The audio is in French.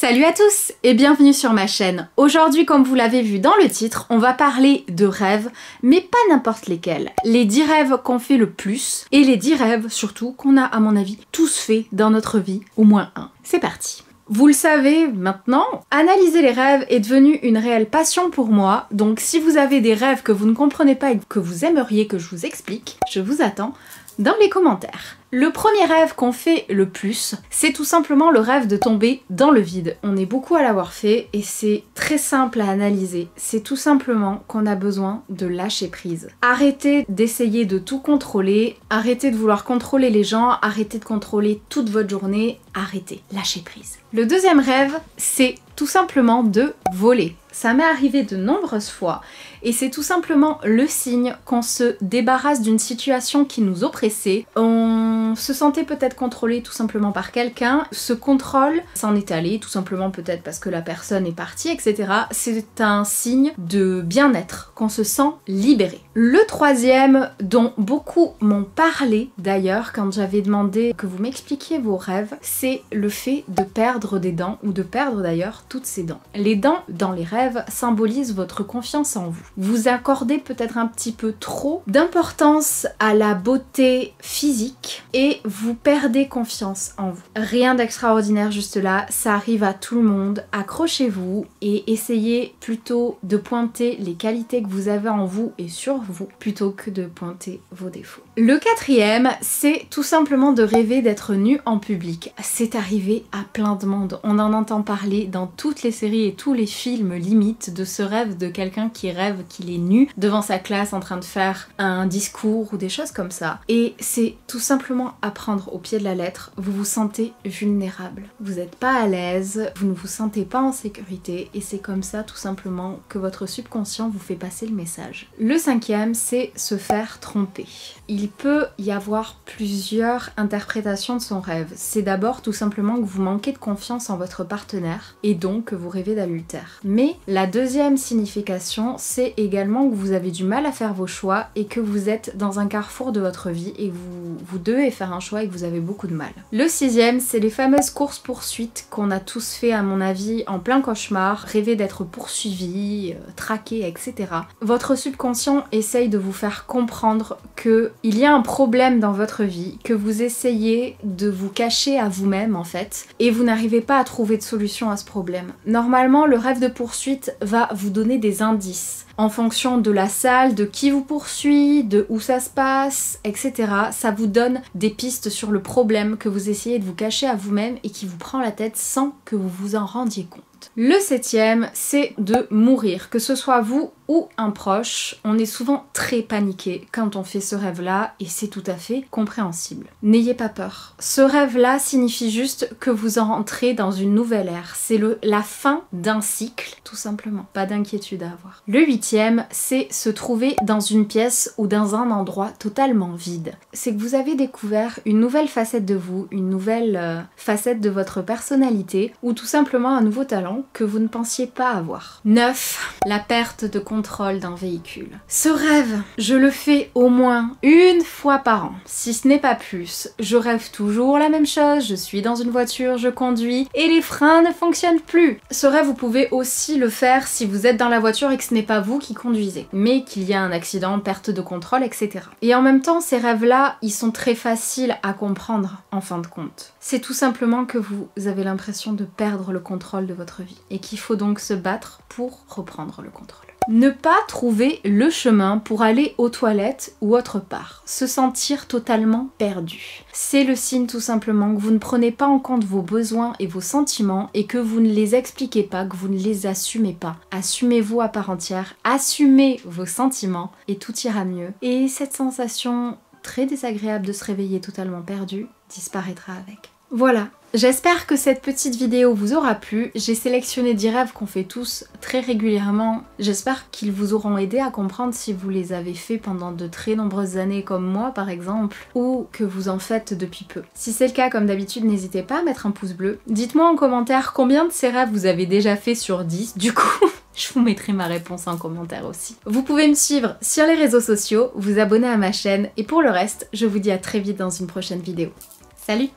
Salut à tous et bienvenue sur ma chaîne. Aujourd'hui, comme vous l'avez vu dans le titre, on va parler de rêves, mais pas n'importe lesquels. Les 10 rêves qu'on fait le plus et les 10 rêves surtout qu'on a, à mon avis, tous fait dans notre vie, au moins un. C'est parti. Vous le savez maintenant, analyser les rêves est devenu une réelle passion pour moi, donc si vous avez des rêves que vous ne comprenez pas et que vous aimeriez que je vous explique, je vous attends dans les commentaires. Le premier rêve qu'on fait le plus, c'est tout simplement le rêve de tomber dans le vide. On est beaucoup à l'avoir fait et c'est très simple à analyser. C'est tout simplement qu'on a besoin de lâcher prise. Arrêtez d'essayer de tout contrôler, arrêtez de vouloir contrôler les gens, arrêtez de contrôler toute votre journée, arrêtez, lâchez prise. Le deuxième rêve, c'est tout simplement de voler. Ça m'est arrivé de nombreuses fois et c'est tout simplement le signe qu'on se débarrasse d'une situation qui nous oppressait. On se sentait peut-être contrôlé tout simplement par quelqu'un. Ce contrôle s'en est allé tout simplement peut-être parce que la personne est partie, etc. C'est un signe de bien-être, qu'on se sent libéré. Le troisième, dont beaucoup m'ont parlé d'ailleurs quand j'avais demandé que vous m'expliquiez vos rêves, c'est le fait de perdre des dents ou de perdre d'ailleurs toutes ses dents. Les dents dans les rêves symbolisent votre confiance en vous. Vous accordez peut-être un petit peu trop d'importance à la beauté physique et vous perdez confiance en vous. Rien d'extraordinaire juste là, ça arrive à tout le monde. Accrochez-vous et essayez plutôt de pointer les qualités que vous avez en vous et sur vous plutôt que de pointer vos défauts. Le quatrième, c'est tout simplement de rêver d'être nu en public. C'est arrivé à plein de monde. On en entend parler dans toutes les séries et tous les films limite de ce rêve de quelqu'un qui rêve qu'il est nu devant sa classe en train de faire un discours ou des choses comme ça. Et c'est tout simplement à prendre au pied de la lettre. Vous vous sentez vulnérable. Vous n'êtes pas à l'aise, vous ne vous sentez pas en sécurité et c'est comme ça tout simplement que votre subconscient vous fait passer le message. Le cinquième, c'est se faire tromper. Il peut y avoir plusieurs interprétations de son rêve. C'est d'abord tout simplement que vous manquez de confiance en votre partenaire et donc que vous rêvez d'adultère. Mais la deuxième signification, c'est également que vous avez du mal à faire vos choix et que vous êtes dans un carrefour de votre vie et que vous devez faire un choix et que vous avez beaucoup de mal. Le sixième, c'est les fameuses courses-poursuites qu'on a tous fait à mon avis en plein cauchemar, rêver d'être poursuivi, traqué, etc. Votre subconscient essaye de vous faire comprendre qu'il y a un problème dans votre vie, que vous essayez de vous cacher à vous-même en fait, et vous n'arrivez pas à trouver de solution à ce problème. Normalement, le rêve de poursuite va vous donner des indices en fonction de la salle, de qui vous poursuit, de où ça se passe, etc. Ça vous donne des pistes sur le problème que vous essayez de vous cacher à vous-même et qui vous prend la tête sans que vous vous en rendiez compte. Le septième, c'est de mourir, que ce soit vous ou un proche. On est souvent très paniqué quand on fait ce rêve-là et c'est tout à fait compréhensible. N'ayez pas peur. Ce rêve-là signifie juste que vous entrez dans une nouvelle ère. C'est la fin d'un cycle, tout simplement. Pas d'inquiétude à avoir. Le huitième, c'est se trouver dans une pièce ou dans un endroit totalement vide. C'est que vous avez découvert une nouvelle facette de vous, une nouvelle facette de votre personnalité ou tout simplement un nouveau talent que vous ne pensiez pas avoir. 9. La perte de contrôle d'un véhicule. Ce rêve, je le fais au moins une fois par an, si ce n'est pas plus. Je rêve toujours la même chose, je suis dans une voiture, je conduis et les freins ne fonctionnent plus. Ce rêve, vous pouvez aussi le faire si vous êtes dans la voiture et que ce n'est pas vous qui conduisez, mais qu'il y a un accident, perte de contrôle, etc. Et en même temps, ces rêves-là, ils sont très faciles à comprendre en fin de compte. C'est tout simplement que vous avez l'impression de perdre le contrôle de votre vie et qu'il faut donc se battre pour reprendre le contrôle. Ne pas trouver le chemin pour aller aux toilettes ou autre part. Se sentir totalement perdu. C'est le signe tout simplement que vous ne prenez pas en compte vos besoins et vos sentiments et que vous ne les expliquez pas, que vous ne les assumez pas. Assumez-vous à part entière, assumez vos sentiments et tout ira mieux. Et cette sensation très désagréable de se réveiller totalement perdu disparaîtra avec. Voilà. J'espère que cette petite vidéo vous aura plu. J'ai sélectionné 10 rêves qu'on fait tous très régulièrement. J'espère qu'ils vous auront aidé à comprendre si vous les avez fait pendant de très nombreuses années comme moi par exemple, ou que vous en faites depuis peu. Si c'est le cas, comme d'habitude, n'hésitez pas à mettre un pouce bleu. Dites-moi en commentaire combien de ces rêves vous avez déjà fait sur 10 du coup. Je vous mettrai ma réponse en commentaire aussi. Vous pouvez me suivre sur les réseaux sociaux, vous abonner à ma chaîne et pour le reste, je vous dis à très vite dans une prochaine vidéo. Salut!